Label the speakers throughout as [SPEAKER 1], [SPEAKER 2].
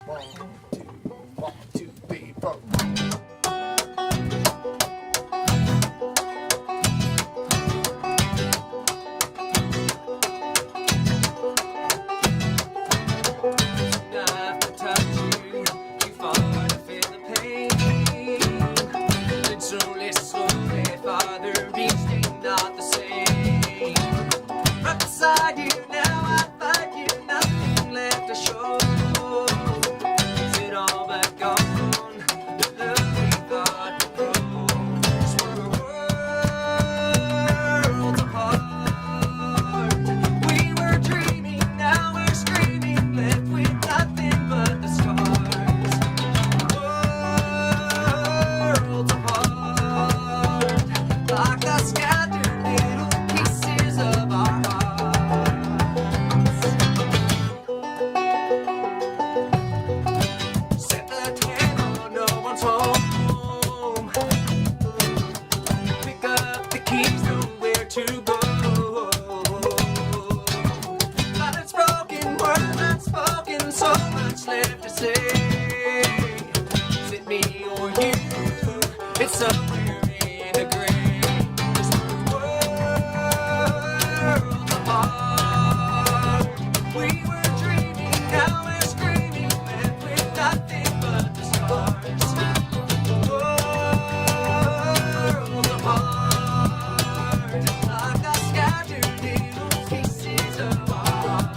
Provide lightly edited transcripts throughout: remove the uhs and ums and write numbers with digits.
[SPEAKER 1] One, two, three, four. It's somewhere in the grave. Worlds apart. We were dreaming, now we're screaming, left with nothing but the stars. Worlds apart, like our scattered little pieces of our hearts.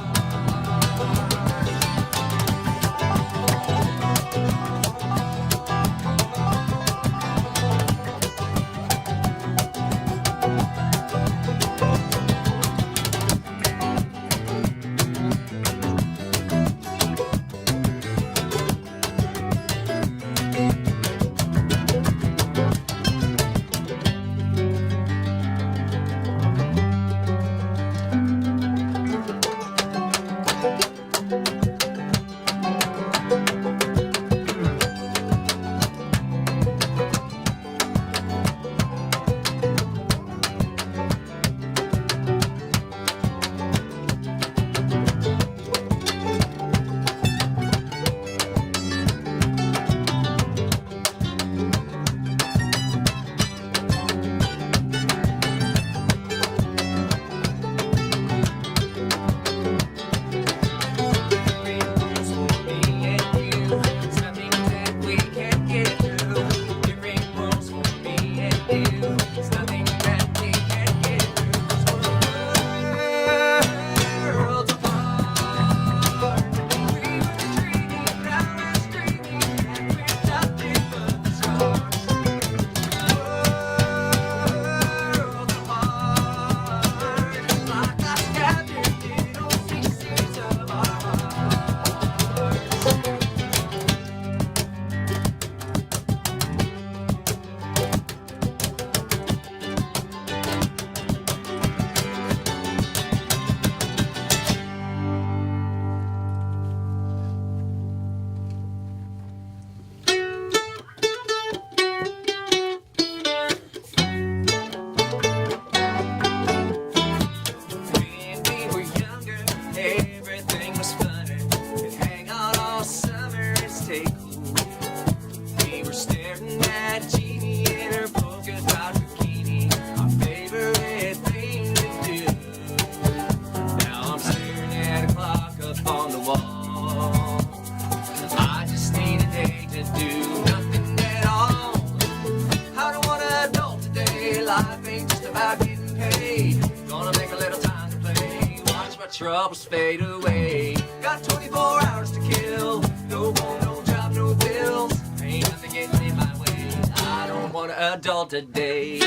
[SPEAKER 1] Troubles fade away. Got 24 hours to kill. No phone, no job, no bills. Ain't nothing getting in my way. I don't want an adult today.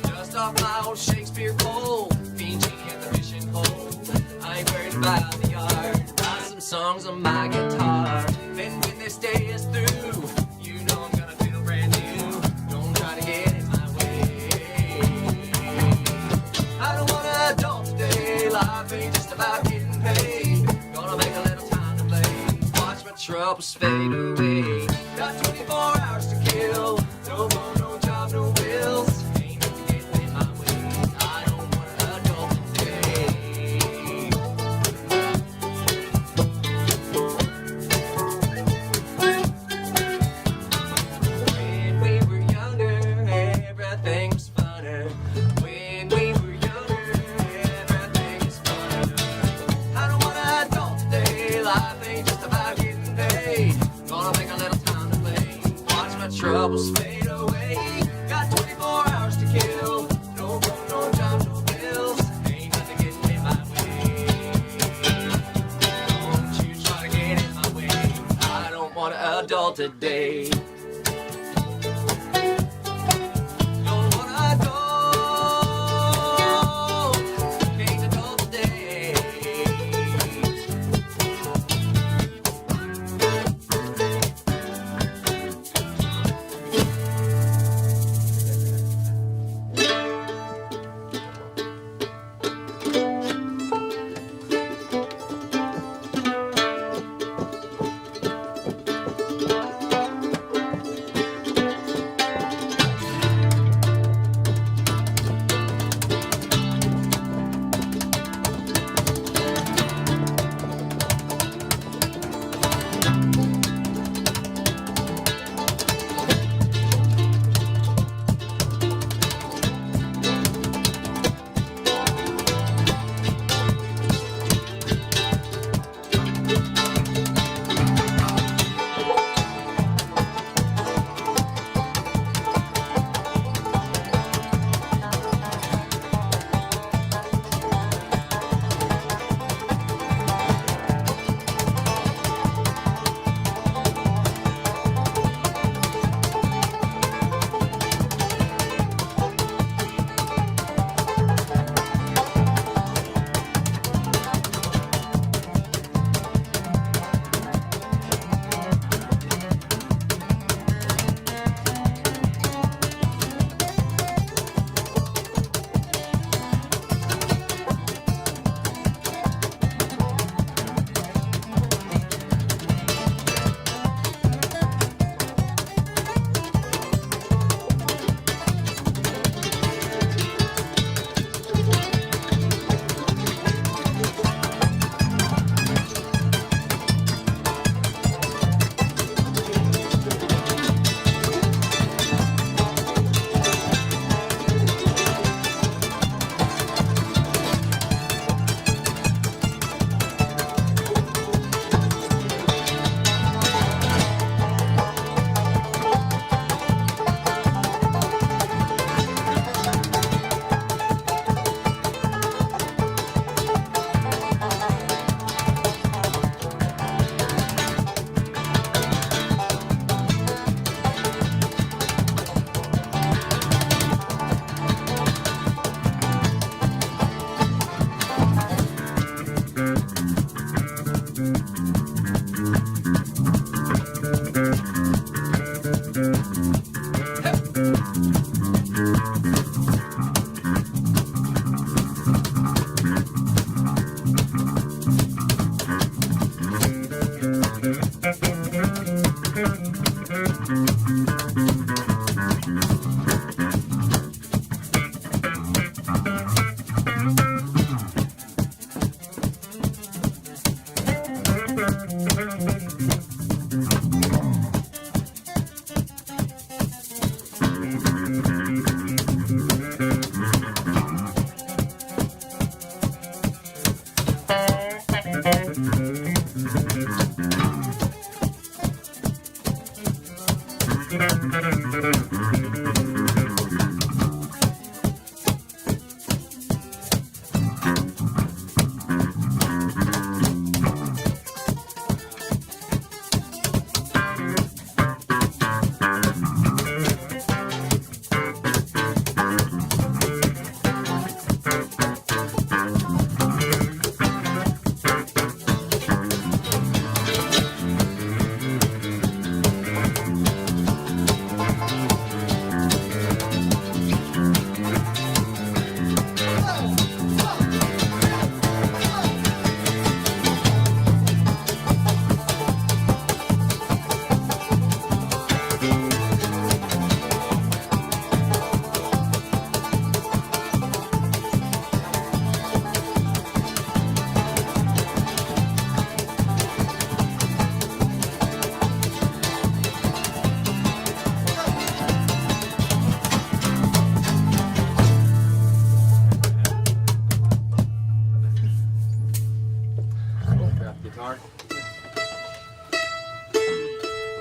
[SPEAKER 1] Dust off my old Shakespeare pole. Bean genie at the fishing pole. I ain't worried about the yard. Write some songs on my guitar. Then when this day is through, you know I'm gonna feel brand new. Don't try to get in my way. I don't want an adult today. Life ain't just about getting paid. Gonna make a little time to play. Watch my troubles fade away. Got 24 hours to kill. No phone, no job, no bills. Ain't nothing getting in my way. all today. Don't wanna go, hate it all today.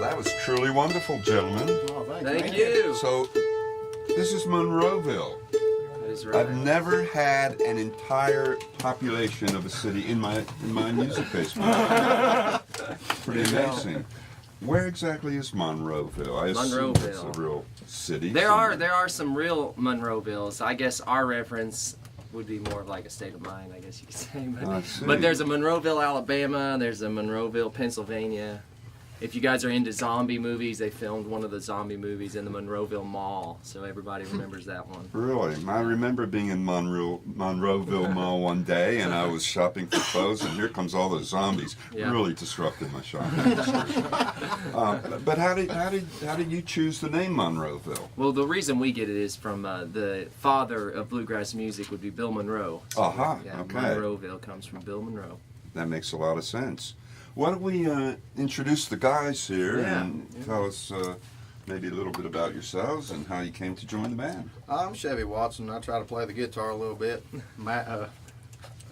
[SPEAKER 2] That was truly wonderful, gentlemen.
[SPEAKER 3] Oh,
[SPEAKER 1] Thank you.
[SPEAKER 2] So, this is Monroeville.
[SPEAKER 1] That is right.
[SPEAKER 2] I've never had an entire population of a city in my music basement. Pretty amazing. Where exactly is Monroeville? I assume it's a
[SPEAKER 1] Monroeville.
[SPEAKER 2] real city.
[SPEAKER 1] There
[SPEAKER 2] somewhere.
[SPEAKER 1] are some real Monroevilles. I guess our reference would be more of like a state of mind, I guess you could say.
[SPEAKER 2] I see.
[SPEAKER 1] But there's a Monroeville, Alabama. There's a Monroeville, Pennsylvania. If you guys are into zombie movies, they filmed one of the zombie movies in the Monroeville Mall, so everybody remembers that one.
[SPEAKER 2] Really? I remember being in Monroeville Mall one day, and I was shopping for clothes, and here comes all the zombies.
[SPEAKER 1] Yeah.
[SPEAKER 2] Really disrupted my shopping. But how did you choose the name Monroeville?
[SPEAKER 1] Well, the reason we get it is from the father of bluegrass music would be Bill Monroe. So,
[SPEAKER 2] Aha,
[SPEAKER 1] yeah,
[SPEAKER 2] okay.
[SPEAKER 1] Monroeville comes from Bill Monroe.
[SPEAKER 2] That makes a lot of sense. Why don't we introduce the guys here and tell us maybe a little bit about yourselves and how you came to join the band.
[SPEAKER 3] I'm Chevy Watson. I try to play the guitar a little bit. Matt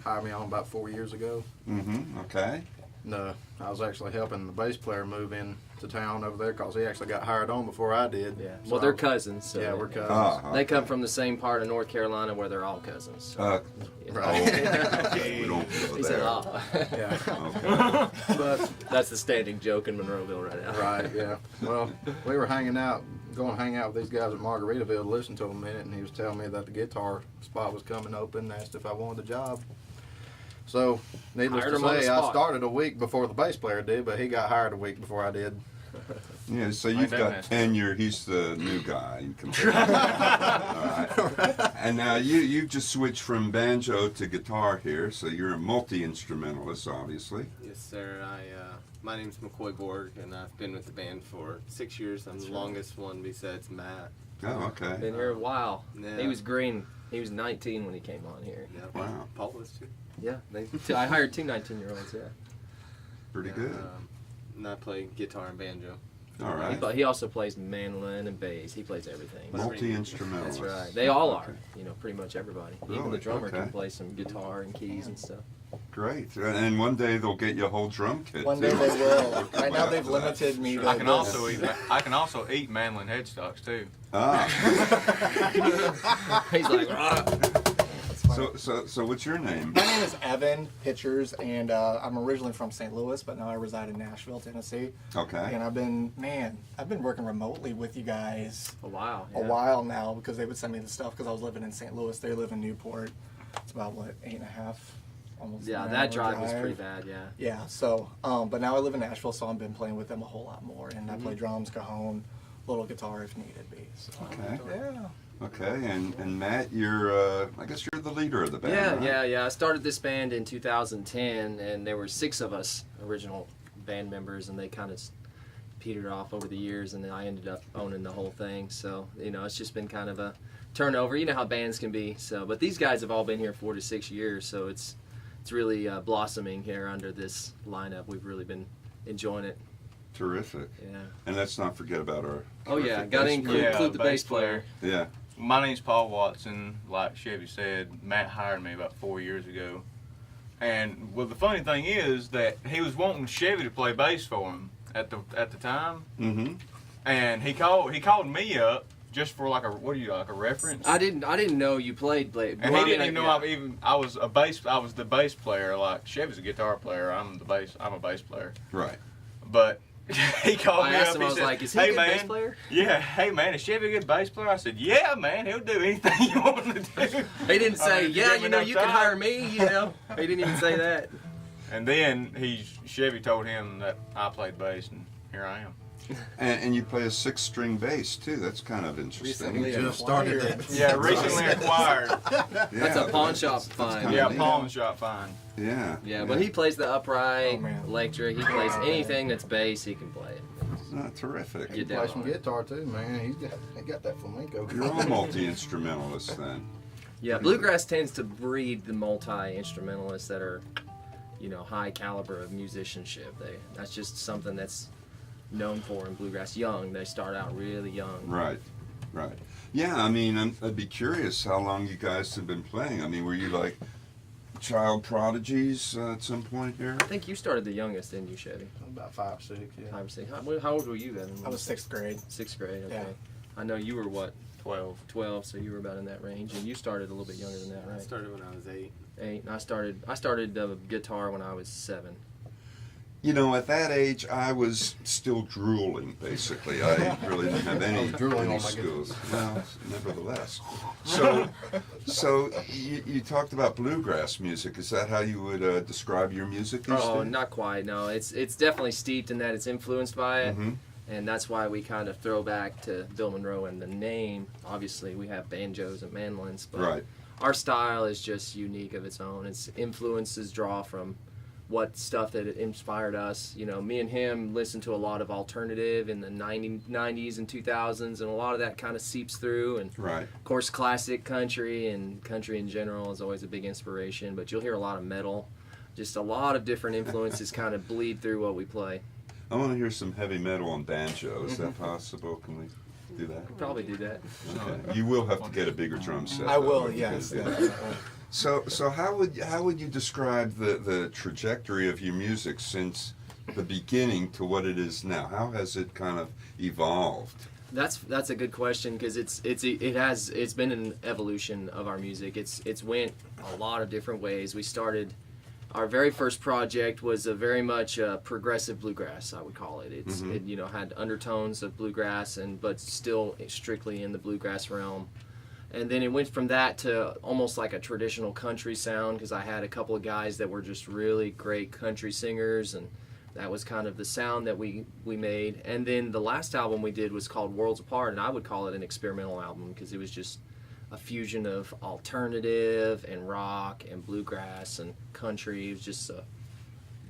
[SPEAKER 3] hired me on about 4 years ago.
[SPEAKER 2] Mm-hmm. Okay.
[SPEAKER 3] And, I was actually helping the bass player move in to town over there because he actually got hired on before I did.
[SPEAKER 1] Yeah.
[SPEAKER 3] So
[SPEAKER 1] Well, they're cousins. So
[SPEAKER 3] yeah, we're cousins.
[SPEAKER 2] Ah,
[SPEAKER 1] They come from the same part of North Carolina where they're all cousins. So, yeah.
[SPEAKER 3] Right.
[SPEAKER 2] We don't go
[SPEAKER 1] He said,
[SPEAKER 2] there.
[SPEAKER 1] "Ah."
[SPEAKER 3] Yeah.
[SPEAKER 2] Okay.
[SPEAKER 3] But
[SPEAKER 1] That's the standing joke in Monroeville right now.
[SPEAKER 3] right, yeah. Well, we were hanging out, going to hang out with these guys at Margaritaville to listen to them a minute, and he was telling me that the guitar spot was coming open, asked if I wanted the job. So, needless
[SPEAKER 1] Hired
[SPEAKER 3] to
[SPEAKER 1] him on the
[SPEAKER 3] say, I
[SPEAKER 1] spot.
[SPEAKER 3] started a week before the bass player did, but he got hired a week before I did.
[SPEAKER 2] Yeah, so you've
[SPEAKER 4] that
[SPEAKER 2] got
[SPEAKER 4] nasty.
[SPEAKER 2] tenure. He's the new guy. All right. And now you've just switched from banjo to guitar here, so you're a multi-instrumentalist, obviously.
[SPEAKER 4] Yes, sir. My name's McCoy Borg, and I've been with the band for 6 years. I'm the longest one besides Matt.
[SPEAKER 2] Oh, okay.
[SPEAKER 1] Been here a while.
[SPEAKER 4] Yeah.
[SPEAKER 1] He was green. He was 19 when he came on here.
[SPEAKER 4] Yeah,
[SPEAKER 2] Wow.
[SPEAKER 4] Paul was too.
[SPEAKER 1] Yeah, I hired two 19-year-olds. Yeah.
[SPEAKER 2] Pretty good.
[SPEAKER 4] And I play guitar and banjo.
[SPEAKER 2] All right.
[SPEAKER 1] But he also plays mandolin and bass. He plays everything.
[SPEAKER 2] Multi-instrumentalist.
[SPEAKER 1] That's right. They all are. You know, pretty much everybody. Even
[SPEAKER 2] Really?
[SPEAKER 1] the drummer
[SPEAKER 2] Okay.
[SPEAKER 1] can play some guitar and keys and stuff.
[SPEAKER 2] Great. And one day they'll get you a whole drum kit.
[SPEAKER 5] One
[SPEAKER 2] too.
[SPEAKER 5] day they will. Right now
[SPEAKER 2] After
[SPEAKER 5] they've
[SPEAKER 2] that.
[SPEAKER 5] limited me to
[SPEAKER 6] I can
[SPEAKER 5] this.
[SPEAKER 6] also eat mandolin headstocks too.
[SPEAKER 2] Ah.
[SPEAKER 1] He's like, "Ah."
[SPEAKER 5] That's fine.
[SPEAKER 2] So what's your name?
[SPEAKER 5] My name is Evan Pitchers, and I'm originally from St. Louis, but now I reside in Nashville, Tennessee.
[SPEAKER 2] Okay.
[SPEAKER 5] And I've been working remotely with you guys
[SPEAKER 1] a while.
[SPEAKER 5] a while now because they would send me the stuff because I was living in St. Louis. They live in Newport. It's about, 8.5, almost
[SPEAKER 1] Yeah,
[SPEAKER 5] an
[SPEAKER 1] that
[SPEAKER 5] hour
[SPEAKER 1] drive was pretty bad. Yeah.
[SPEAKER 5] Yeah, so, but now I live in Nashville, so I've been playing with them a whole lot more. And I
[SPEAKER 1] Mm-hmm.
[SPEAKER 5] play drums, cajon, little guitar if needed be. So,
[SPEAKER 2] Okay.
[SPEAKER 5] yeah.
[SPEAKER 2] Okay. And Matt, you're I guess you're the leader of the band.
[SPEAKER 1] Yeah,
[SPEAKER 2] right?
[SPEAKER 1] yeah. I started this band in 2010, and there were 6 of us original band members, and they kind of petered off over the years, and then I ended up owning the whole thing. So, you know, it's just been kind of a turnover. You know how bands can be. So, but these guys have all been here 4 to 6 years, so it's really blossoming here under this lineup. We've really been enjoying it.
[SPEAKER 2] Terrific.
[SPEAKER 1] Yeah.
[SPEAKER 2] And let's not forget about our.
[SPEAKER 1] Oh yeah,
[SPEAKER 2] terrific
[SPEAKER 1] got to
[SPEAKER 2] bass
[SPEAKER 1] include,
[SPEAKER 2] player.
[SPEAKER 6] Yeah,
[SPEAKER 1] the bass player.
[SPEAKER 2] Yeah.
[SPEAKER 6] My name's Paul Watson. Like Chevy said, Matt hired me about 4 years ago. And well, the funny thing is that he was wanting Chevy to play bass for him at the time,
[SPEAKER 2] Mm-hmm.
[SPEAKER 6] and he called me up just for like a reference.
[SPEAKER 1] I didn't know you played.
[SPEAKER 6] And he didn't even know I was the bass player. Like Chevy's a guitar player. I'm a bass player.
[SPEAKER 2] Right.
[SPEAKER 6] But he called
[SPEAKER 1] I
[SPEAKER 6] me
[SPEAKER 1] asked
[SPEAKER 6] up.
[SPEAKER 1] him,
[SPEAKER 6] He
[SPEAKER 1] I was
[SPEAKER 6] said,
[SPEAKER 1] like, is he a
[SPEAKER 6] "Hey
[SPEAKER 1] good
[SPEAKER 6] man,
[SPEAKER 1] bass player?
[SPEAKER 6] yeah, hey man, is Chevy a good bass player?" I said, "Yeah, man, he'll do anything you want him to do."
[SPEAKER 1] He didn't
[SPEAKER 6] I
[SPEAKER 1] say,
[SPEAKER 6] mean, if you
[SPEAKER 1] yeah,
[SPEAKER 6] give
[SPEAKER 1] you
[SPEAKER 6] him
[SPEAKER 1] know,
[SPEAKER 6] enough
[SPEAKER 1] you can
[SPEAKER 6] time.
[SPEAKER 1] hire me, you know. He didn't even say that.
[SPEAKER 6] And then Chevy told him that I played bass, and here I am.
[SPEAKER 2] And you play a 6-string bass too. That's kind of interesting.
[SPEAKER 5] Recently
[SPEAKER 3] Just started that.
[SPEAKER 6] Yeah, recently acquired.
[SPEAKER 1] That's a pawn shop find.
[SPEAKER 2] kinda
[SPEAKER 6] Yeah,
[SPEAKER 2] neat.
[SPEAKER 6] pawn shop fine.
[SPEAKER 2] Yeah.
[SPEAKER 1] Yeah, but he plays the upright,
[SPEAKER 5] Oh, man.
[SPEAKER 1] electric. He plays anything that's bass, he can play it.
[SPEAKER 2] Terrific.
[SPEAKER 1] Get
[SPEAKER 3] He
[SPEAKER 1] down
[SPEAKER 3] plays some
[SPEAKER 1] on it.
[SPEAKER 3] guitar too, man. He got that flamenco.
[SPEAKER 2] You're all multi-instrumentalists then.
[SPEAKER 1] Yeah, bluegrass tends to breed the multi-instrumentalists that are, you know, high caliber of musicianship. That's just something that's known for in bluegrass. Young, they start out really young.
[SPEAKER 2] Right. Right. Yeah. I mean, I'd be curious how long you guys have been playing. I mean, were you like child prodigies at some point here?
[SPEAKER 1] I think you started the youngest, didn't you, Chevy?
[SPEAKER 3] About 5, 6, yeah.
[SPEAKER 1] 5 or 6. How old were you then?
[SPEAKER 5] I was 6th grade.
[SPEAKER 1] 6th grade. Okay.
[SPEAKER 5] Yeah.
[SPEAKER 1] I know you were what?
[SPEAKER 6] 12.
[SPEAKER 1] 12, so you were about in that range, and you started a little bit younger than that,
[SPEAKER 4] I
[SPEAKER 1] right?
[SPEAKER 4] started when I was 8.
[SPEAKER 1] 8. And I started guitar when I was 7.
[SPEAKER 2] You know, at that age, I was still drooling, basically. I really didn't have any,
[SPEAKER 3] drooling
[SPEAKER 2] any
[SPEAKER 3] on my
[SPEAKER 2] skills. Well, nevertheless. So you talked about bluegrass music. Is that how you would describe your music these
[SPEAKER 7] Oh,
[SPEAKER 2] days?
[SPEAKER 7] not quite. No, it's definitely steeped in that it's influenced by it,
[SPEAKER 2] Mhm.
[SPEAKER 7] and that's why we kind of throw back to Bill Monroe and the name. Obviously, we have banjos and mandolins, but
[SPEAKER 2] Right.
[SPEAKER 7] our style is just unique of its own. Its influences draw from what stuff that inspired us. You know, me and him listened to a lot of alternative in the 90s and 2000s, and a lot of that kind of seeps through. And
[SPEAKER 2] Right.
[SPEAKER 7] of course, classic country and country in general is always a big inspiration. But you'll hear a lot of metal. Just a lot of different influences kind of bleed through what we play.
[SPEAKER 2] I want to hear some heavy metal on banjo. Is that possible? Can we do that?
[SPEAKER 7] Probably do that.
[SPEAKER 2] Okay. You will have to get a bigger drum set.
[SPEAKER 5] I
[SPEAKER 2] though,
[SPEAKER 5] will,
[SPEAKER 2] because-
[SPEAKER 5] yes.
[SPEAKER 2] So how would you describe the trajectory of your music since the beginning to what it is now? How has it kind of evolved?
[SPEAKER 7] That's a good question because it's been an evolution of our music. It's went a lot of different ways. We started. Our very first project was a very much progressive bluegrass, I would call it. It had undertones of bluegrass but still strictly in the bluegrass realm. And then it went from that to almost like a traditional country sound because I had a couple of guys that were just really great country singers, and that was kind of the sound that we made. And then the last album we did was called Worlds Apart, and I would call it an experimental album because it was just a fusion of alternative and rock and bluegrass and country. It was just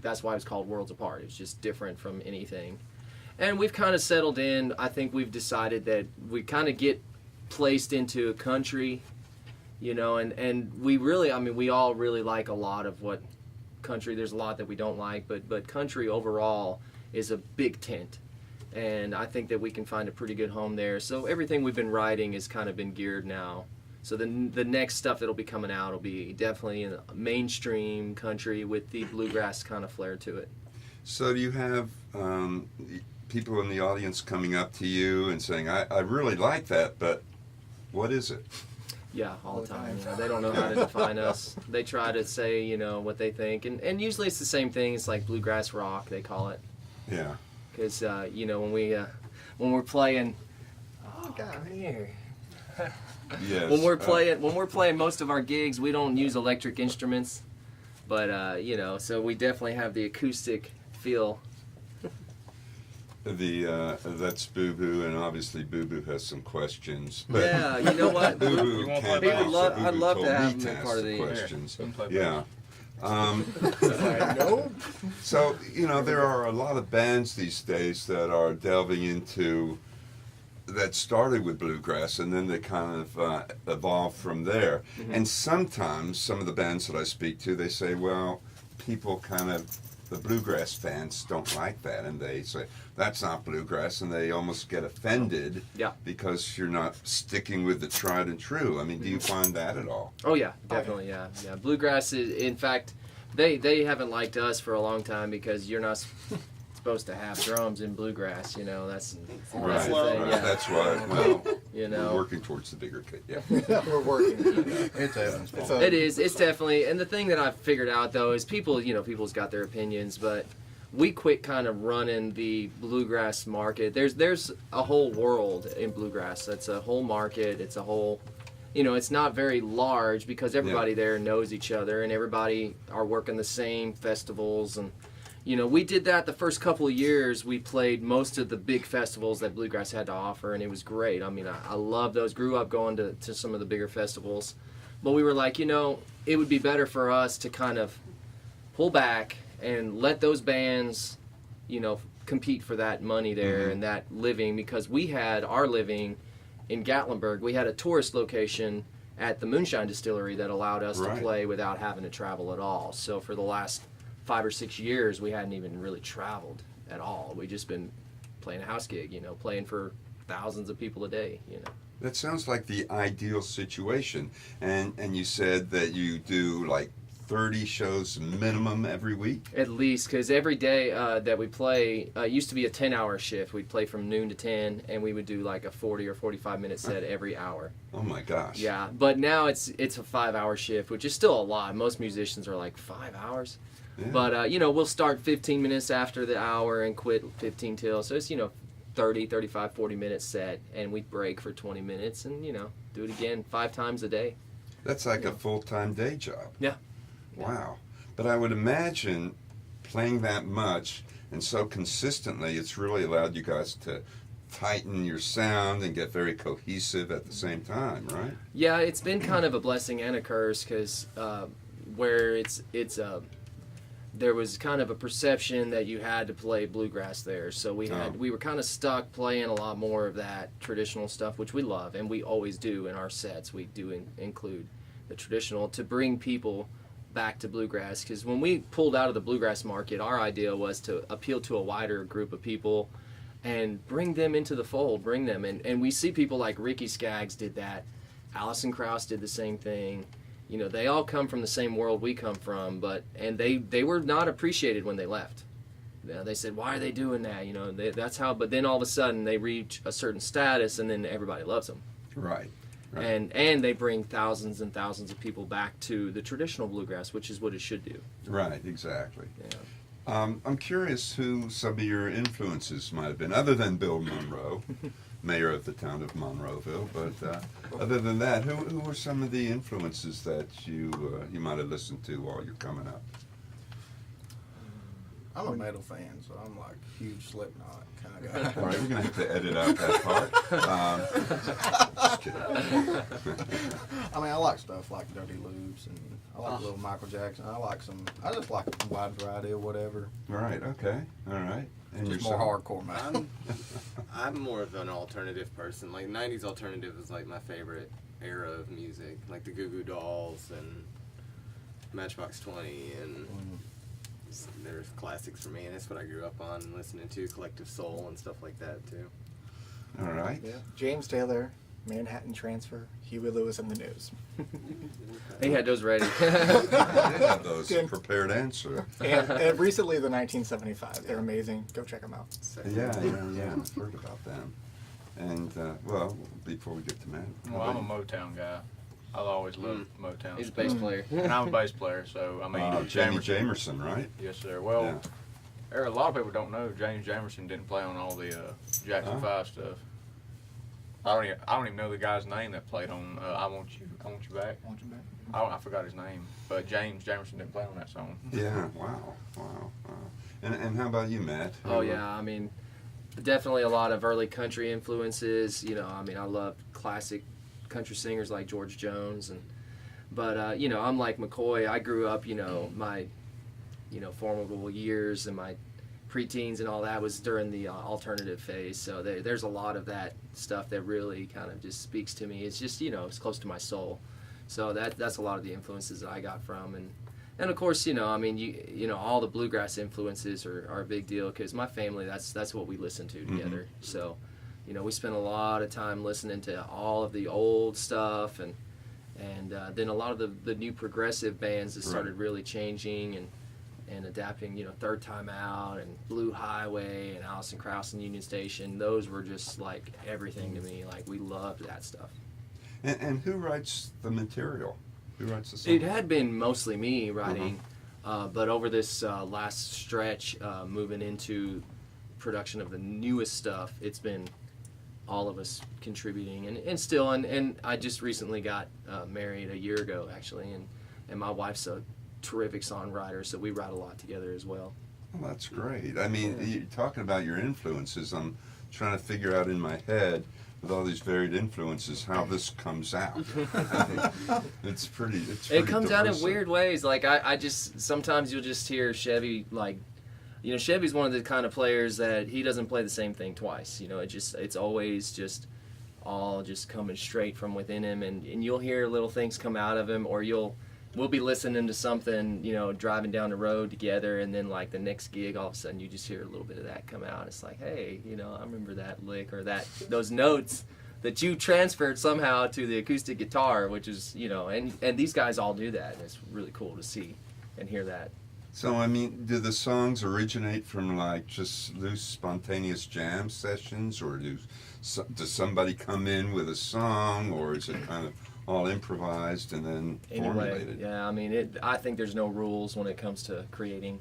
[SPEAKER 7] that's why it was called Worlds Apart. It was just different from anything. And we've kind of settled in. I think we've decided that we kind of get placed into a country, and we really, we all really like a lot of what country. There's a lot that we don't like, but country overall is a big tent. And I think that we can find a pretty good home there. So everything we've been writing has kind of been geared now. So the next stuff that'll be coming out will be definitely in mainstream country with the bluegrass kind of flair to it.
[SPEAKER 2] So do you have people in the audience coming up to you and saying, I really like that, but what is it?
[SPEAKER 7] Yeah, all the time. They don't know how to define us. They try to say, what they think. And usually it's the same thing. It's like bluegrass rock, they call it.
[SPEAKER 2] Yeah.
[SPEAKER 7] Because, when we're playing... Oh, come here.
[SPEAKER 2] Yes.
[SPEAKER 7] When we're playing most of our gigs, we don't use electric instruments. But, so we definitely have the acoustic feel.
[SPEAKER 2] That's Boo Boo, and obviously Boo Boo has some questions. But
[SPEAKER 7] Yeah, you know what?
[SPEAKER 2] Boo Boo
[SPEAKER 6] You wanna
[SPEAKER 2] can't
[SPEAKER 6] play
[SPEAKER 2] answer.
[SPEAKER 6] bass?
[SPEAKER 2] Boo
[SPEAKER 7] I'd
[SPEAKER 2] Boo
[SPEAKER 7] love
[SPEAKER 2] told
[SPEAKER 7] to have
[SPEAKER 2] me
[SPEAKER 7] him as
[SPEAKER 2] ask
[SPEAKER 7] part of
[SPEAKER 2] the
[SPEAKER 7] the-
[SPEAKER 2] questions.
[SPEAKER 6] Here, play
[SPEAKER 2] Yeah.
[SPEAKER 5] Nope.
[SPEAKER 2] So, there are a lot of bands these days that are delving into, that started with bluegrass and then they kind of evolved from there.
[SPEAKER 7] Mm-hmm.
[SPEAKER 2] And sometimes, some of the bands that I speak to, they say, well, people the bluegrass fans don't like that. And they say, that's not bluegrass. And they almost get offended
[SPEAKER 7] Yeah.
[SPEAKER 2] because you're not sticking with the tried and true. I mean, do you find that at all?
[SPEAKER 7] Oh yeah, definitely, yeah. Bluegrass is, in fact, they haven't liked us for a long time because you're not supposed to have drums in bluegrass. That's the thing. Yeah.
[SPEAKER 2] That's why, well,
[SPEAKER 7] You
[SPEAKER 2] we're
[SPEAKER 7] know,
[SPEAKER 2] working towards the bigger kid, yeah.
[SPEAKER 5] We're working.
[SPEAKER 3] It's Evan's
[SPEAKER 5] It's
[SPEAKER 3] fault.
[SPEAKER 5] a-
[SPEAKER 7] it is. It's definitely. And the thing that I've figured out though is people's got their opinions, but we quit kind of running the bluegrass market. There's a whole world in bluegrass. That's a whole market. It's a whole. It's not very large because everybody there knows each other and everybody are working the same festivals. And, we did that the first couple of years. We played most of the big festivals that bluegrass had to offer, and it was great. I love those. Grew up going to some of the bigger festivals. But we were like, it would be better for us to kind of pull back and let those bands, compete for that money there and that living, because we had our living in Gatlinburg. We had a tourist location at the Moonshine Distillery that allowed us to play without having to travel at all. So for the last 5 or 6 years, we hadn't even really traveled at all. We just been playing a house gig, playing for thousands of people a day,
[SPEAKER 2] That sounds like the ideal situation. And you said that you do like 30 shows minimum every week?
[SPEAKER 7] At least, because every day that we play, used to be a 10-hour shift. We'd play from noon to 10, and we would do like a 40 or 45-minute set every hour.
[SPEAKER 2] Oh my gosh.
[SPEAKER 7] Yeah, but now it's a 5-hour shift, which is still a lot. Most musicians are like 5 hours.
[SPEAKER 2] Yeah.
[SPEAKER 7] But, we'll start 15 minutes after the hour and quit 15 till. So it's, 30, 35, 40 minutes set, and we break for 20 minutes and, do it again 5 times a day.
[SPEAKER 2] That's like a full-time day job.
[SPEAKER 7] Yeah.
[SPEAKER 2] Wow. But I would imagine playing that much and so consistently, it's really allowed you guys to tighten your sound and get very cohesive at the same time, right?
[SPEAKER 7] Yeah, it's been kind of a blessing and a curse because where there was kind of a perception that you had to play bluegrass there, so we were kind of stuck playing a lot more of that traditional stuff, which we love and we always do in our sets. We do include the traditional to bring people back to bluegrass, because when we pulled out of the bluegrass market, our idea was to appeal to a wider group of people and bring them into the fold, and we see people like Ricky Skaggs did that, Alison Krauss did the same thing. They all come from the same world we come from, and they were not appreciated when they left. They said, why are they doing that? That's how. But then all of a sudden they reach a certain status, and then everybody loves them.
[SPEAKER 2] Right.
[SPEAKER 7] And they bring thousands and thousands of people back to the traditional bluegrass, which is what it should do.
[SPEAKER 2] Right, exactly.
[SPEAKER 7] Yeah.
[SPEAKER 2] I'm curious who some of your influences might have been, other than Bill Monroe, mayor of the town of Monroeville. But other than that, who were some of the influences that you might have listened to while you're coming up?
[SPEAKER 3] I'm a metal fan, so I'm like a huge Slipknot kind of guy.
[SPEAKER 2] All right, we're going to have to edit out that part. Just kidding.
[SPEAKER 3] I mean, I like stuff like Dirty Loops, and I like a little Michael Jackson. I just like a wide variety of whatever.
[SPEAKER 2] Right, okay, all right. And
[SPEAKER 3] Just
[SPEAKER 2] yourself?
[SPEAKER 3] more hardcore metal.
[SPEAKER 4] I'm more of an alternative person. Like 90s alternative is like my favorite era of music, like the Goo Goo Dolls and Matchbox 20, and there's classics for me, and that's what I grew up on listening to, Collective Soul and stuff like that too.
[SPEAKER 2] All right.
[SPEAKER 5] Yeah. James Taylor, Manhattan Transfer, Huey Lewis and the News.
[SPEAKER 7] He had those ready.
[SPEAKER 2] I did have those prepared answer.
[SPEAKER 5] and recently the 1975. They're amazing. Go check them out.
[SPEAKER 2] Yeah, I've heard about them. And, well, before we get to Matt.
[SPEAKER 6] Well, I'm a Motown guy. I've always loved Motown.
[SPEAKER 7] He's a bass player.
[SPEAKER 6] And I'm a bass player, so, I mean,
[SPEAKER 2] Jamie Jamerson, right?
[SPEAKER 6] Yes, sir. Well,
[SPEAKER 2] Yeah.
[SPEAKER 6] there are a lot of people don't know James Jamerson didn't play on all the Jackson 5 stuff. I don't even know the guy's name that played on I Want You Back. I forgot his name, but James Jamerson didn't play on that song.
[SPEAKER 2] Yeah, wow. And how about you, Matt?
[SPEAKER 7] Oh yeah, I mean, definitely a lot of early country influences. I love classic country singers like George Jones, but I'm like McCoy. I grew up, my, formidable years and my preteens and all that was during the alternative phase. So there's a lot of that stuff that really kind of just speaks to me. It's just, it's close to my soul. So that's a lot of the influences that I got from, and of course, all the bluegrass influences are a big deal because my family, that's what we listen to together. Mm-hmm. So, we spent a lot of time listening to all of the old stuff, and then a lot of the new progressive bands that started really changing and adapting. Third Time Out and Blue Highway and Alison Krauss and Union Station. Those were just like everything to me. Like we loved that stuff.
[SPEAKER 2] And who writes the material? Who writes the songs?
[SPEAKER 7] It had been mostly me writing, but over this last stretch, moving into production of the newest stuff, it's been all of us contributing, and still, and I just recently got married a year ago, actually, and my wife's a terrific songwriter, so we write a lot together as well.
[SPEAKER 2] Well, that's great. I mean, you're talking about your influences. I'm trying to figure out in my head, with all these varied influences, how this comes out. It's pretty
[SPEAKER 7] It comes out in
[SPEAKER 2] diverse.
[SPEAKER 7] weird ways. Like I just sometimes you'll just hear Chevy like, Chevy's one of the kind of players that he doesn't play the same thing twice. It's always just all just coming straight from within him, and you'll hear little things come out of him, or we'll be listening to something, driving down the road together, and then like the next gig, all of a sudden you just hear a little bit of that come out. It's like, hey, I remember that lick or those notes that you transferred somehow to the acoustic guitar, which is, and these guys all do that, and it's really cool to see and hear that.
[SPEAKER 2] So, I mean, do the songs originate from like just loose, spontaneous jam sessions, or does somebody come in with a song, or is it kind of all improvised and then
[SPEAKER 7] Anyway,
[SPEAKER 2] formulated.
[SPEAKER 7] yeah, I mean, I think there's no rules when it comes to creating.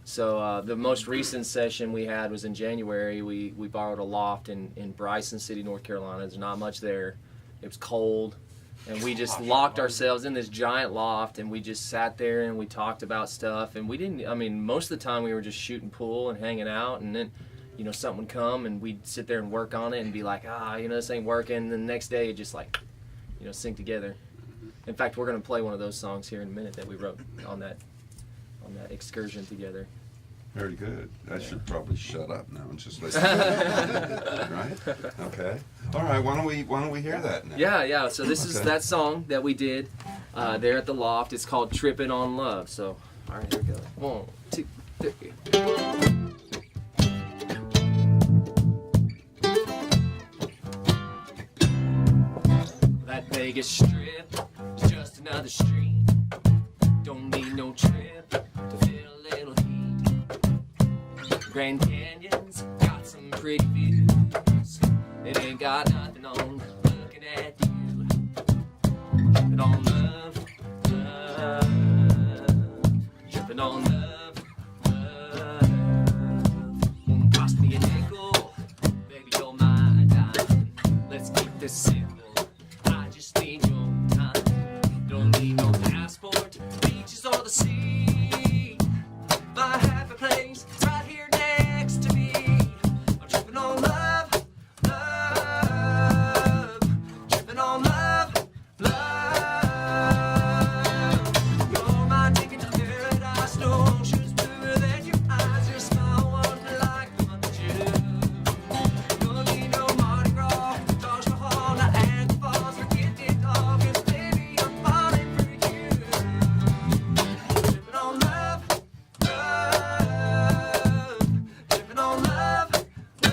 [SPEAKER 7] So the most recent session we had was in January. We borrowed a loft in Bryson City, North Carolina. There's not much there. It was cold, and we just locked ourselves in this giant loft, and we just sat there and we talked about stuff. And we didn't. I mean, most of the time we were just shooting pool and hanging out, and then, you know, something would come and we'd sit there and work on it and be like, you know, this ain't working. And the next day it just like, you know, sync together. In fact, we're gonna play one of those songs here in a minute that we wrote on that excursion together.
[SPEAKER 2] Very good. I should probably shut up now and just listen. Right? Okay. All right. Why don't we hear that now?
[SPEAKER 7] Yeah. So this is
[SPEAKER 2] Okay.
[SPEAKER 7] that song that we did there at the loft. It's called "Trippin' on Love." So, all right, here we go. 1, 2, 3. That Vegas Strip is just another street. Don't need no trip to feel a little heat. Grand Canyon's got some pretty views. It ain't got nothing on looking at you. Tripping on love, love. Tripping on love, love. Won't cost me a nickel, baby, you're my dime. Let's keep this simple. I just need your time. Don't need no passport, beaches or the sea. My happy place is right here next to me. I'm tripping on love, love. Tripping on love, love. You're my ticket to paradise. No ocean's bluer than your eyes. Your smile wonder like the month of June. Don't need no Mardi Gras, Taj Mahal, Niagara Falls. Forget it all, 'cause baby, I'm falling for you. Tripping on love, love. Tripping on love, love.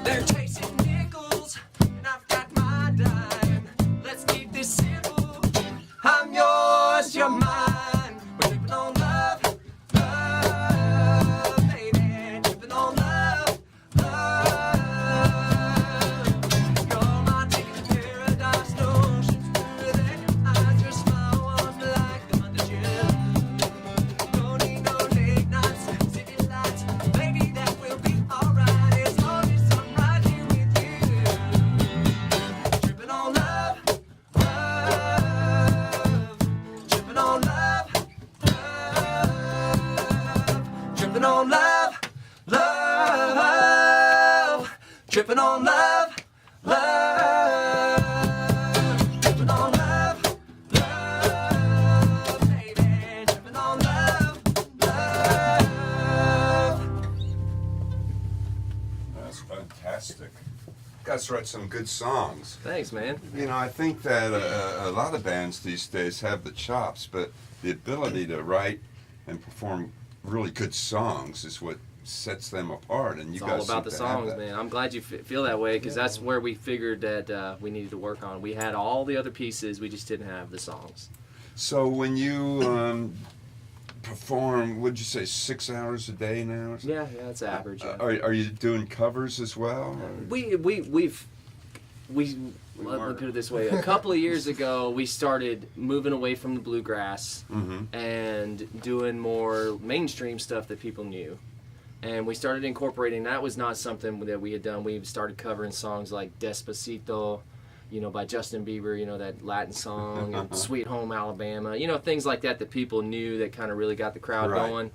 [SPEAKER 7] They're chasing nickels, and I've got my dime. Let's keep this simple. I'm yours, you're mine. We're tripping on love, love, baby. Tripping on love, love. You're my ticket to paradise. No ocean's bluer than your eyes. Your smile wonder like the month of June. Don't need no late nights, city lights. Baby, that will be alright as long as I'm right here with you. Tripping on love, love. Tripping on love, love. Tripping on love, love. Tripping on love, love. Tripping on love, love, baby. Tripping on love, love.
[SPEAKER 2] That's fantastic. Guys write some good songs.
[SPEAKER 7] Thanks, man.
[SPEAKER 2] You know, I think that a lot of bands these days have the chops, but the ability to write and perform really good songs is what sets them apart. And you
[SPEAKER 7] It's
[SPEAKER 2] guys
[SPEAKER 7] all about the
[SPEAKER 2] seem to have
[SPEAKER 7] songs,
[SPEAKER 2] that.
[SPEAKER 7] man. I'm glad you feel that way, because that's where we figured that we needed to work on. We had all the other pieces, we just didn't have the songs.
[SPEAKER 2] So when you perform, would you say 6 hours a day now? Or something?
[SPEAKER 7] Yeah, that's average. Yeah.
[SPEAKER 2] Are you doing covers as well? or-
[SPEAKER 7] Let me put it this way. A couple of years ago, we started moving away from the bluegrass
[SPEAKER 2] Mhm.
[SPEAKER 7] and doing more mainstream stuff that people knew. And we started incorporating, that was not something that we had done. We started covering songs like Despacito, you know, by Justin Bieber, you know, that Latin song, and Sweet Home Alabama, you know, things like that that people knew that kind of really got the crowd
[SPEAKER 2] Right.
[SPEAKER 7] going.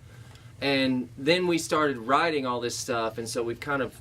[SPEAKER 7] And then we started writing all this stuff, and so we've kind of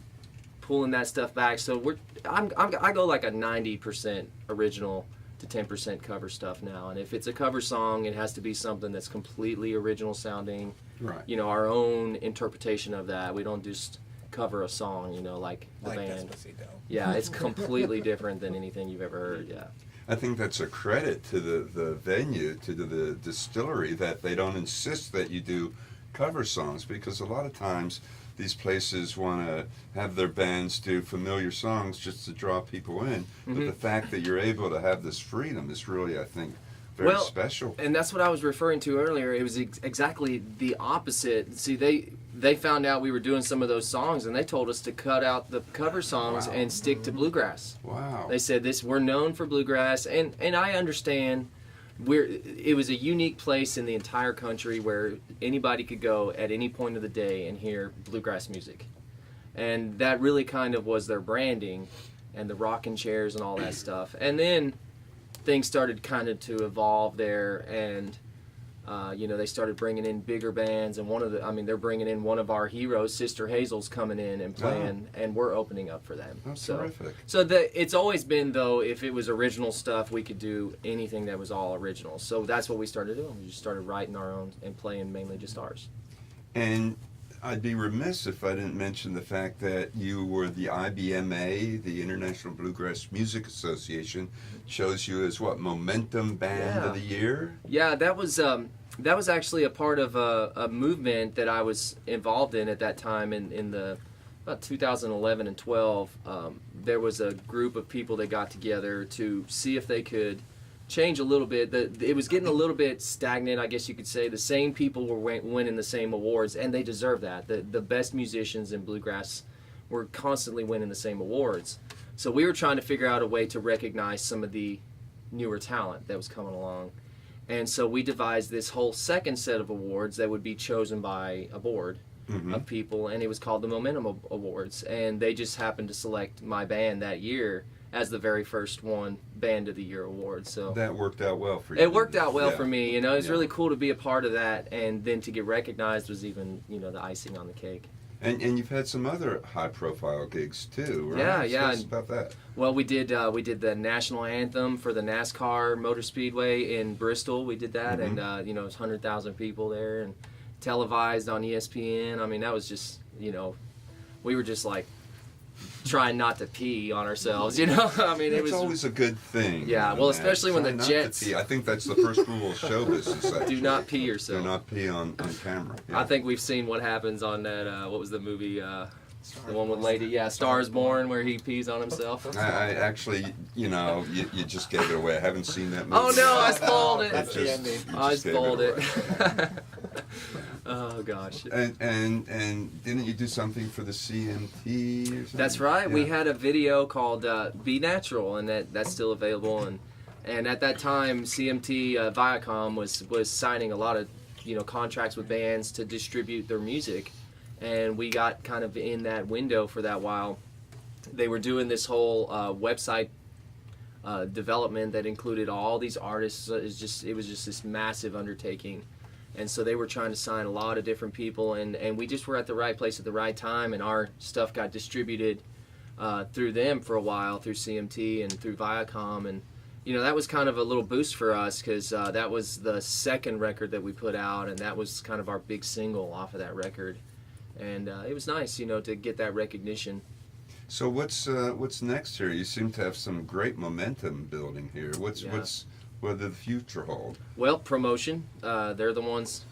[SPEAKER 7] pulling that stuff back. So I go like a 90% original to 10% cover stuff now. And if it's a cover song, it has to be something that's completely original sounding.
[SPEAKER 2] Right.
[SPEAKER 7] You know, our own interpretation of that. We don't just cover a song, you know, like the
[SPEAKER 5] Like
[SPEAKER 7] band.
[SPEAKER 5] Despacito.
[SPEAKER 7] Yeah, it's completely different than anything you've ever heard. Yeah.
[SPEAKER 2] I think that's a credit to the venue, to the distillery, that they don't insist that you do cover songs, because a lot of times these places want to have their bands do familiar songs just to draw people in. But the fact that you're able to have this freedom is really, I think, very special.
[SPEAKER 7] And that's what I was referring to earlier. It was exactly the opposite. See, they found out we were doing some of those songs, and they told us to cut out the cover songs and stick to bluegrass.
[SPEAKER 2] Wow.
[SPEAKER 7] They said we're known for bluegrass, and I understand. It was a unique place in the entire country where anybody could go at any point of the day and hear bluegrass music. And that really kind of was their branding, and the rocking chairs and all that stuff. And then things started kind of to evolve there, and they started bringing in bigger bands, and they're bringing in one of our heroes, Sister Hazel's coming in and playing, and we're opening up for them.
[SPEAKER 2] That's terrific.
[SPEAKER 7] So it's always been, though, if it was original stuff, we could do anything that was all original. So that's what we started doing. We just started writing our own and playing mainly just ours.
[SPEAKER 2] And I'd be remiss if I didn't mention the fact that you were the IBMA, the International Bluegrass Music Association, chose you as Momentum Band of the Year?
[SPEAKER 7] Yeah, that was actually a part of a movement that I was involved in at that time in about 2011 and 12. There was a group of people that got together to see if they could change a little bit. It was getting a little bit stagnant, I guess you could say. The same people were winning the same awards, and they deserve that. The best musicians in bluegrass were constantly winning the same awards. So we were trying to figure out a way to recognize some of the newer talent that was coming along. And so we devised this whole second set of awards that would be chosen by a board of people, and it was called the Momentum Awards. And they just happened to select my band that year as the very first Band of the Year award. So
[SPEAKER 2] that worked out well for you.
[SPEAKER 7] It worked out well for me. It was really cool to be a part of that, and then to get recognized was even the icing on the cake.
[SPEAKER 2] And you've had some other high-profile gigs too, right?
[SPEAKER 7] Yeah.
[SPEAKER 2] Tell us about that.
[SPEAKER 7] Well, we did the national anthem for the NASCAR Motor Speedway in Bristol. We did that, and it was 100,000 people there, and televised on ESPN. I mean, that was just we were just like trying not to pee on ourselves. I mean, it was
[SPEAKER 2] always a good thing.
[SPEAKER 7] Yeah, well, especially when the Jets.
[SPEAKER 2] I think that's the first rule of show business. Actually.
[SPEAKER 7] Do not pee yourself.
[SPEAKER 2] Do not pee on camera. Yeah.
[SPEAKER 7] I think we've seen what happens on that. What was the movie? The one with Lady, Stars Born, where he pees on himself.
[SPEAKER 2] I actually, you just gave it away. I haven't seen that movie.
[SPEAKER 7] Oh no, I spoiled it.
[SPEAKER 5] That's the ending.
[SPEAKER 7] I spoiled it. Oh gosh.
[SPEAKER 2] And didn't you do something for the CMT or something?
[SPEAKER 7] That's right. Yeah. We had a video called "Be Natural," and that's still available. And at that time, CMT Viacom was signing a lot of contracts with bands to distribute their music. And we got kind of in that window for that while. They were doing this whole website development that included all these artists. It was just this massive undertaking. And so they were trying to sign a lot of different people, and we just were at the right place at the right time, and our stuff got distributed through them for a while, through CMT and through Viacom. And that was kind of a little boost for us, because that was the second record that we put out, and that was kind of our big single off of that record. And it was nice, to get that recognition.
[SPEAKER 2] So what's next here? You seem to have some great momentum building here. What does the future hold?
[SPEAKER 7] Well, promotion. They're the ones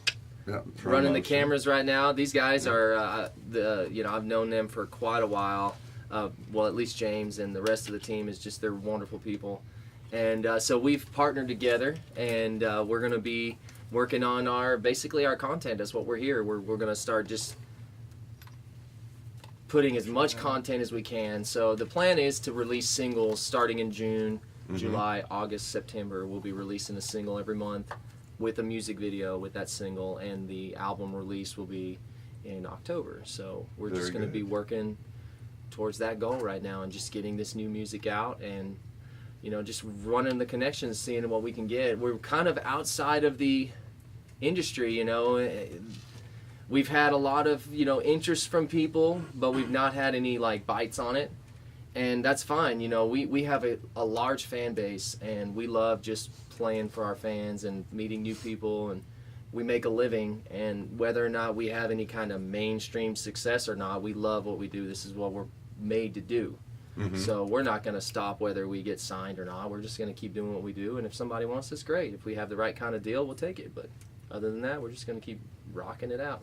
[SPEAKER 7] running the cameras right now. These guys are I've known them for quite a while. Well, at least James, and the rest of the team they're wonderful people. And so we've partnered together, and we're going to be working on our content. That's what we're here. We're going to start just putting as much content as we can. So the plan is to release singles starting in June, July, August, September. We'll be releasing a single every month with a music video with that single, and the album release will be in October. So we're just going to be working towards that goal right now, and just getting this new music out, and just running the connections, seeing what we can get. We're kind of outside of the industry, We've had a lot of, interest from people, but we've not had any, bites on it. And that's fine. We have a large fan base, and we love just playing for our fans and meeting new people, and we make a living. And whether or not we have any kind of mainstream success or not, we love what we do. This is what we're made to do. So we're not going to stop whether we get signed or not. We're just going to keep doing what we do. And if somebody wants us, great. If we have the right kind of deal, we'll take it. But other than that, we're just going to keep rocking it out.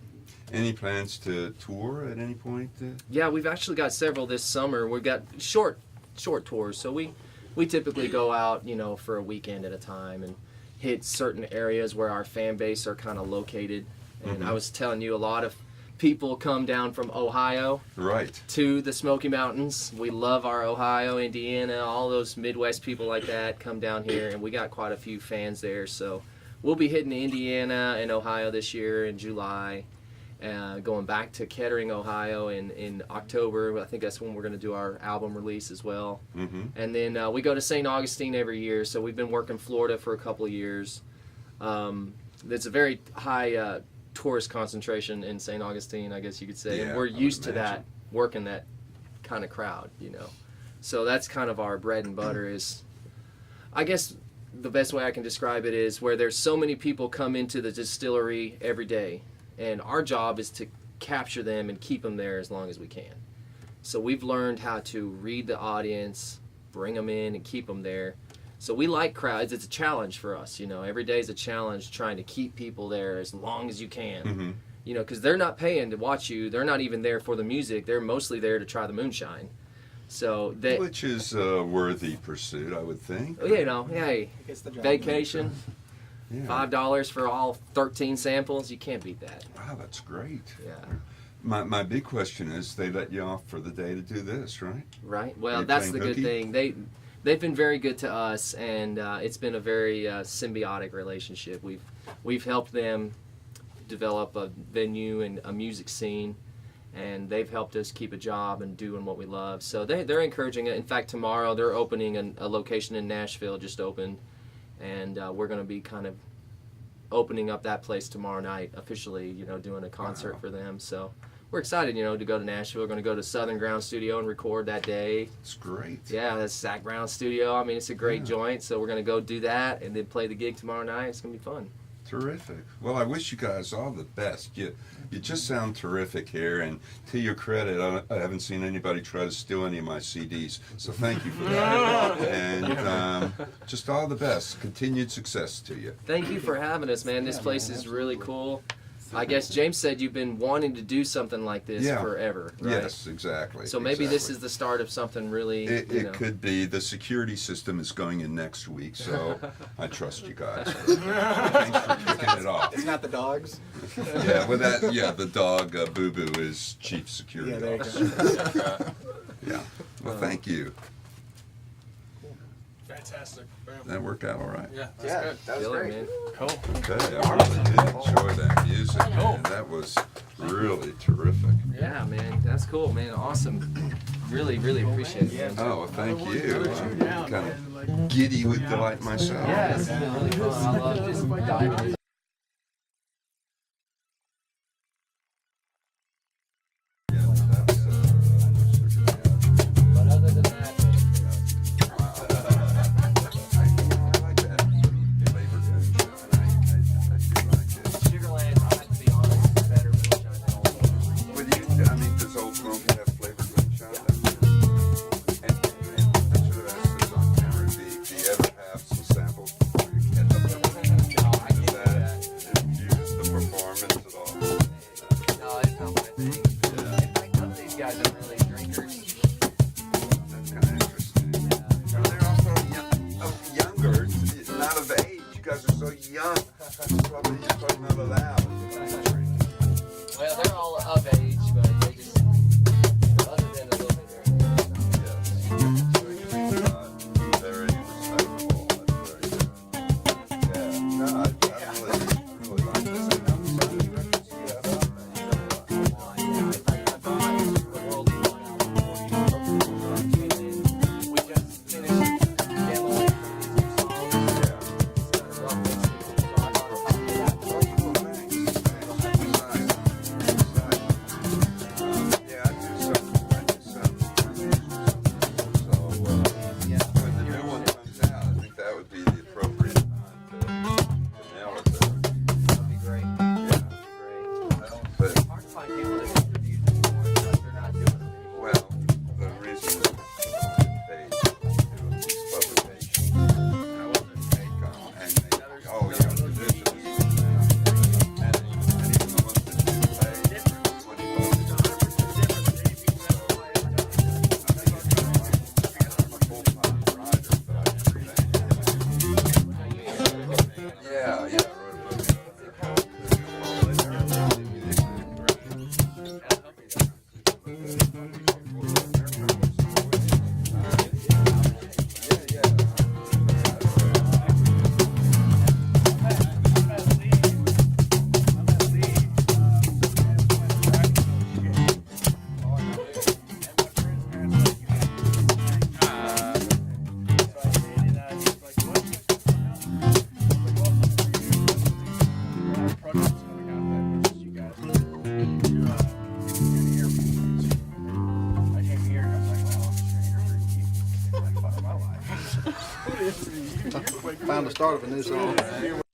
[SPEAKER 2] Any plans to tour at any point?
[SPEAKER 7] Yeah, we've actually got several this summer. We've got short tours, so we typically go out, you know, for a weekend at a time and hit certain areas where our fan base are kind of located. And I was telling you, a lot of people come down from Ohio
[SPEAKER 2] Right.
[SPEAKER 7] to the Smoky Mountains. We love our Ohio, Indiana, all those Midwest people like that come down here, and we got quite a few fans there. So we'll be hitting Indiana and Ohio this year in July, going back to Kettering, Ohio in October. I think that's when we're going to do our album release as well. And then we go to St. Augustine every year, so we've been working Florida for a couple of years. It's a very high tourist concentration in St. Augustine, I guess you could say.
[SPEAKER 2] Yeah,
[SPEAKER 7] And we're
[SPEAKER 2] I would
[SPEAKER 7] used to
[SPEAKER 2] imagine.
[SPEAKER 7] that, working that kind of crowd, you know. So that's kind of our bread and butter is, I guess the best way I can describe it is where there's so many people come into the distillery every day, and our job is to capture them and keep them there as long as we can. So we've learned how to read the audience, bring them in, and keep them there. So we like crowds. It's a challenge for us, you know. Every day is a challenge trying to keep people there as long as you can. You know, because they're not paying to watch you. They're not even there for the music. They're mostly there to try the moonshine. So they,
[SPEAKER 2] Which is a worthy pursuit, I would think.
[SPEAKER 7] you know, hey,
[SPEAKER 5] Gets the job
[SPEAKER 7] vacation,
[SPEAKER 2] Yeah.
[SPEAKER 7] $5 for all 13 samples. You can't beat that.
[SPEAKER 2] Wow, that's great.
[SPEAKER 7] Yeah.
[SPEAKER 2] My big question is, they let you off for the day to do this, right?
[SPEAKER 7] Right. Well,
[SPEAKER 2] They
[SPEAKER 7] that's the
[SPEAKER 2] playing
[SPEAKER 7] good
[SPEAKER 2] hooky?
[SPEAKER 7] thing. They've been very good to us, and it's been a very symbiotic relationship. We've helped them develop a venue and a music scene, and they've helped us keep a job and doing what we love. So they're encouraging it. In fact, tomorrow they're opening a location in Nashville, just opened, and we're going to be kind of opening up that place tomorrow night officially. You know, doing a concert
[SPEAKER 2] Wow.
[SPEAKER 7] for them. So we're excited, you know, to go to Nashville. We're going to go to Southern Ground Studio and record that day.
[SPEAKER 2] It's great.
[SPEAKER 7] Yeah, that's Zach Brown Studio. I mean, it's a great
[SPEAKER 2] Yeah.
[SPEAKER 7] joint. So we're going to go do that and then play the gig tomorrow night. It's going to be fun.
[SPEAKER 2] Terrific. Well, I wish you guys all the best. You just sound terrific here, and to your credit, I haven't seen anybody try to steal any of my CDs, so thank you for that. And just all the best. Continued success to you.
[SPEAKER 7] Thank you for having us, man. This place is really cool. I guess James said you've been wanting to do something like this
[SPEAKER 2] Yeah.
[SPEAKER 7] forever, right?
[SPEAKER 2] Yes, exactly.
[SPEAKER 7] So maybe this
[SPEAKER 2] exactly.
[SPEAKER 7] is the start of something really,
[SPEAKER 2] It could be. The security system is going in next week, so I trust you guys. Thanks for kicking it off.
[SPEAKER 5] It's not the dogs.
[SPEAKER 2] Yeah, well, the dog Boo Boo is chief security
[SPEAKER 5] Yeah, there you
[SPEAKER 2] officer.
[SPEAKER 5] go.
[SPEAKER 2] Yeah. Well, thank you.
[SPEAKER 8] Fantastic.
[SPEAKER 2] That worked out all right.
[SPEAKER 8] Yeah, that's
[SPEAKER 5] Yeah,
[SPEAKER 8] good.
[SPEAKER 5] that was
[SPEAKER 7] Killer,
[SPEAKER 5] great.
[SPEAKER 7] man.
[SPEAKER 2] Okay, I really did enjoy that music. Man. That was really terrific.
[SPEAKER 7] Yeah, man. That's cool, man. Awesome. Really, really appreciate it, man.
[SPEAKER 2] Oh, well, thank you. I'm kind of giddy with delight myself.
[SPEAKER 7] Yeah, it's been really fun. I love just diving into But other than that, Sugarland, I have to be honest, is better moonshine than Old Moonshine.
[SPEAKER 2] With you, I mean, does Old Smoky have flavored moonshine? And I should have asked this on camera. Do you ever have some samples before you get up there?
[SPEAKER 7] No, I can't
[SPEAKER 2] Does
[SPEAKER 7] do
[SPEAKER 2] that
[SPEAKER 7] that.
[SPEAKER 2] infuse the performance at all?
[SPEAKER 7] No, it's not my thing. In fact, none of these guys are really drinkers.
[SPEAKER 2] That's kind of interesting. Well, they're also younger, not of age. You guys are so young. You're probably not allowed.
[SPEAKER 7] Well, they're all of age, but they just, other than a little bit.
[SPEAKER 2] Yes. Very respectable. That's very good. Yeah. No, I really like this. And I'm sorry, the records you have out there.
[SPEAKER 3] found the start of a new song.